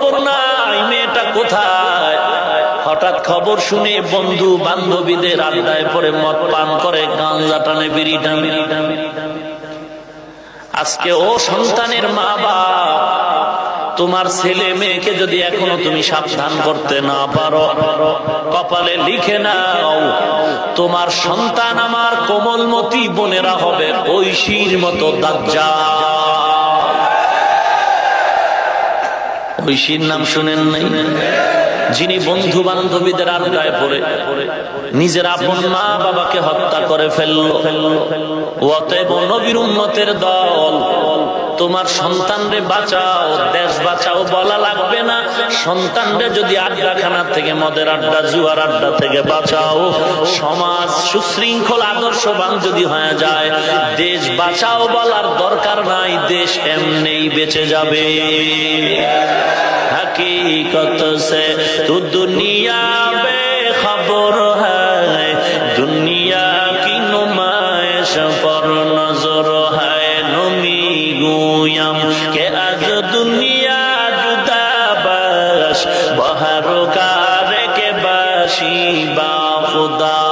খবর নাই মেয়েটা কোথায়। হঠাৎ খবর শুনে বন্ধু বান্ধবীদের আড্ডায় পড়ে মদ পান করে, গাঁজা টানে, বিড়ি টানে। আজকে ও সন্তানের মা বাপ, তোমার ছেলে মেয়েকে যদি এখনো তুমি সাবধান করতে না পারো, কপালে লিখে নাও তোমার সন্তান আমার কোমলমতি বোনেরা হবে ঐশীর মতো দাজ্জাল। ঐশীর নাম শুনেন নাই? যিনি বন্ধু বান্ধবীদের আড্ডায় পড়ে নিজের আপন মা বাবাকে হত্যা করে ফেলল। অতএব নবীর উম্মতের দল, তোমার সন্তানরে বাঁচাও, দেশ বাঁচাও বলা লাগবে না। সন্তানরে যদি আড্ডাখানা থেকে, মদের আড্ডা, জুয়ার আড্ডা থেকে বাঁচাও, সমাজ সুশৃঙ্খল আদর্শবান যদি হয়ে যায়, দেশ বাঁচাও বলার দরকার নাই, দেশ এমনিই বেঁচে যাবে। हकीकत से तू दुनिया बेखबर है, दुनिया की नुमाइश पर नजर है। नमी गुयम के आज दुनिया जुदा बश, बहर कार के बाशी बा खुदा।